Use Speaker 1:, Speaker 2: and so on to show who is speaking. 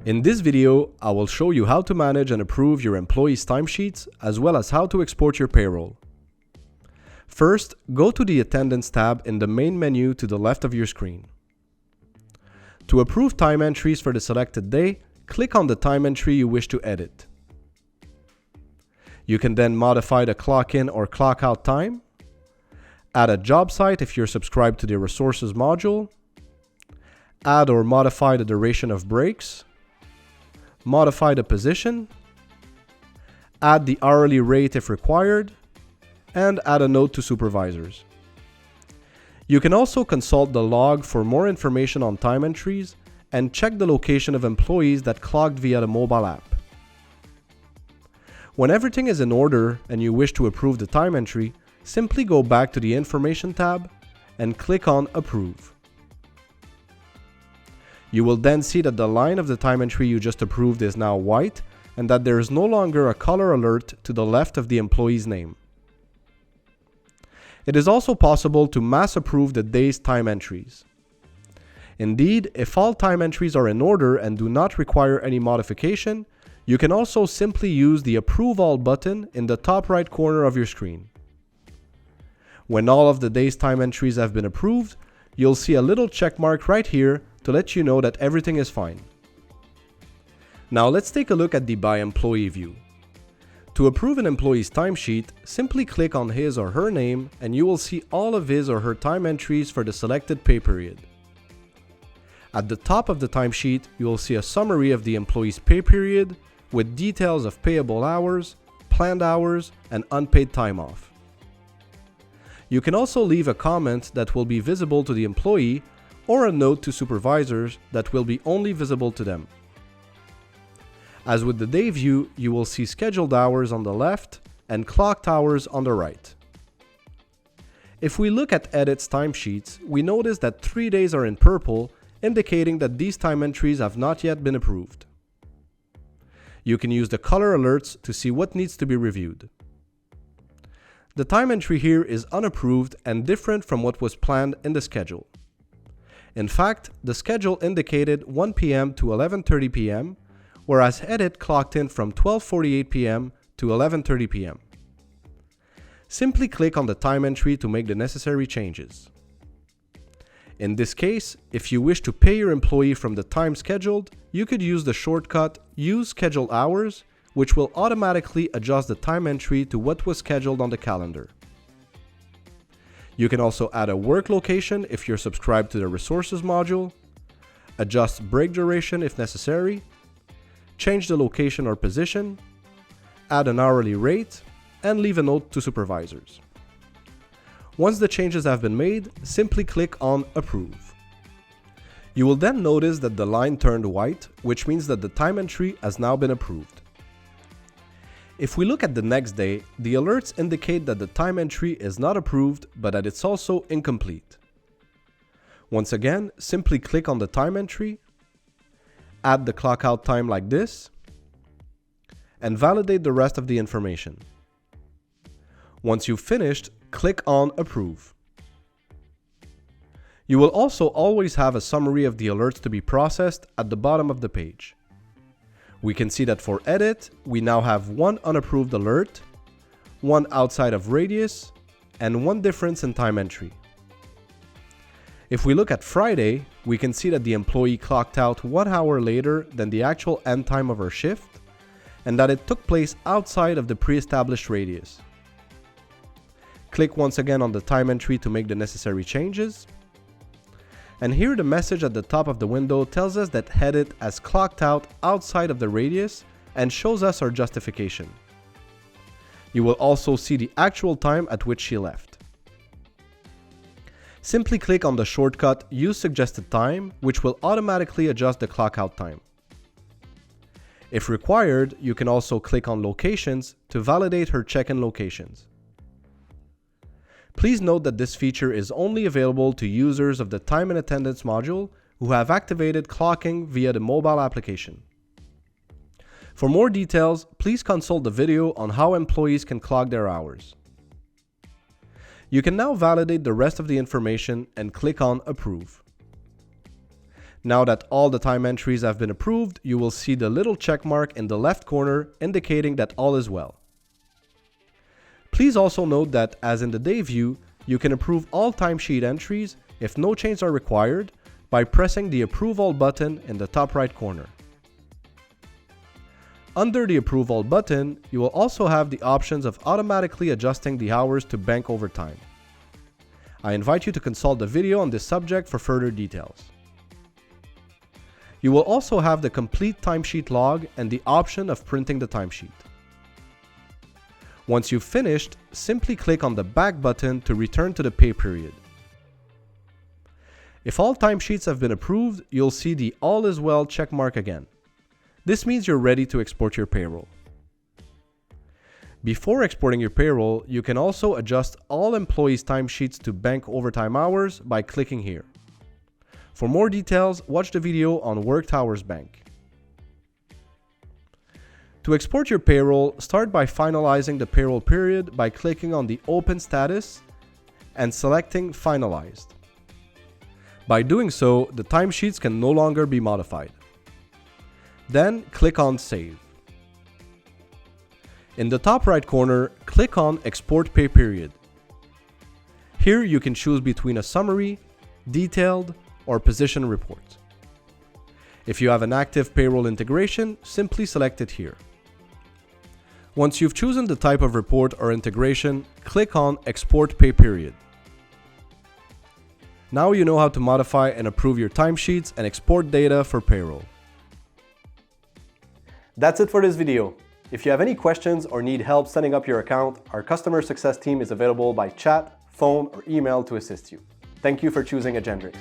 Speaker 1: In this video, I will show you how to manage and approve your employees' timesheets, as well as how to export your payroll. First, go to the Attendance tab in the main menu to the left of your screen. To approve time entries for the selected day, click on the time entry you wish to edit. You can then modify the clock in or clock out time, add a job site if you're subscribed to the Resources module, add or modify the duration of breaks, modify the position, add the hourly rate if required, and add a note to supervisors. You can also consult the log for more information on time entries and check the location of employees that clocked via the mobile app. When everything is in order and you wish to approve the time entry, simply go back to the Information tab and click on Approve. You will then see that the line of the time entry you just approved is now white and that there is no longer a color alert to the left of the employee's name. It is also possible to mass approve the day's time entries. Indeed, if all time entries are in order and do not require any modification, you can also simply use the Approve All button in the top right corner of your screen. When all of the day's time entries have been approved, you'll see a little check mark right here to let you know that everything is fine. Now let's take a look at the By Employee view. To approve an employee's timesheet, simply click on his or her name and you will see all of his or her time entries for the selected pay period. At the top of the timesheet, you will see a summary of the employee's pay period with details of payable hours, planned hours, and unpaid time off. You can also leave a comment that will be visible to the employee or a note to supervisors that will be only visible to them. As with the day view, you will see scheduled hours on the left and clocked hours on the right. If we look at Edit's timesheets, we notice that 3 days are in purple, indicating that these time entries have not yet been approved. You can use the color alerts to see what needs to be reviewed. The time entry here is unapproved and different from what was planned in the schedule. In fact, the schedule indicated 1 p.m. to 11:30 p.m., whereas Edit clocked in from 12:48 p.m. to 11:30 p.m. Simply click on the time entry to make the necessary changes. In this case, if you wish to pay your employee from the time scheduled, you could use the shortcut Use Scheduled Hours, which will automatically adjust the time entry to what was scheduled on the calendar. You can also add a work location if you're subscribed to the Resources module, adjust break duration if necessary, change the location or position, add an hourly rate, and leave a note to supervisors. Once the changes have been made, simply click on Approve. You will then notice that the line turned white, which means that the time entry has now been approved. If we look at the next day, the alerts indicate that the time entry is not approved, but that it's also incomplete. Once again, simply click on the time entry, add the clock out time like this, and validate the rest of the information. Once you've finished, click on Approve. You will also always have a summary of the alerts to be processed at the bottom of the page. We can see that for Edit, we now have one unapproved alert, one outside of radius, and one difference in time entry. If we look at Friday, we can see that the employee clocked out 1 hour later than the actual end time of her shift, and that it took place outside of the pre-established radius. Click once again on the time entry to make the necessary changes. And here the message at the top of the window tells us that Edit has clocked out outside of the radius and shows us our justification. You will also see the actual time at which she left. Simply click on the shortcut Use Suggested Time, which will automatically adjust the clock out time. If required, you can also click on Locations to validate her check-in locations. Please note that this feature is only available to users of the Time and Attendance module who have activated clocking via the mobile application. For more details, please consult the video on how employees can clock their hours. You can now validate the rest of the information and click on Approve. Now that all the time entries have been approved, you will see the little check mark in the left corner indicating that all is well. Please also note that, as in the day view, you can approve all timesheet entries if no changes are required by pressing the Approve All button in the top right corner. Under the Approve All button, you will also have the options of automatically adjusting the hours to bank overtime. I invite you to consult the video on this subject for further details. You will also have the complete timesheet log and the option of printing the timesheet. Once you've finished, simply click on the Back button to return to the pay period. If all timesheets have been approved, you'll see the All is Well check mark again. This means you're ready to export your payroll. Before exporting your payroll, you can also adjust all employees' timesheets to bank overtime hours by clicking here. For more details, watch the video on Worked Hours Bank. To export your payroll, start by finalizing the payroll period by clicking on the Open status and selecting Finalized. By doing so, the timesheets can no longer be modified. Then click on Save. In the top right corner, click on Export Pay Period. Here you can choose between a summary, detailed, or position report. If you have an active payroll integration, simply select it here. Once you've chosen the type of report or integration, click on Export Pay Period. Now you know how to modify and approve your timesheets and export data for payroll. That's it for this video. If you have any questions or need help setting up your account, our customer success team is available by chat, phone, or email to assist you. Thank you for choosing Agendrix.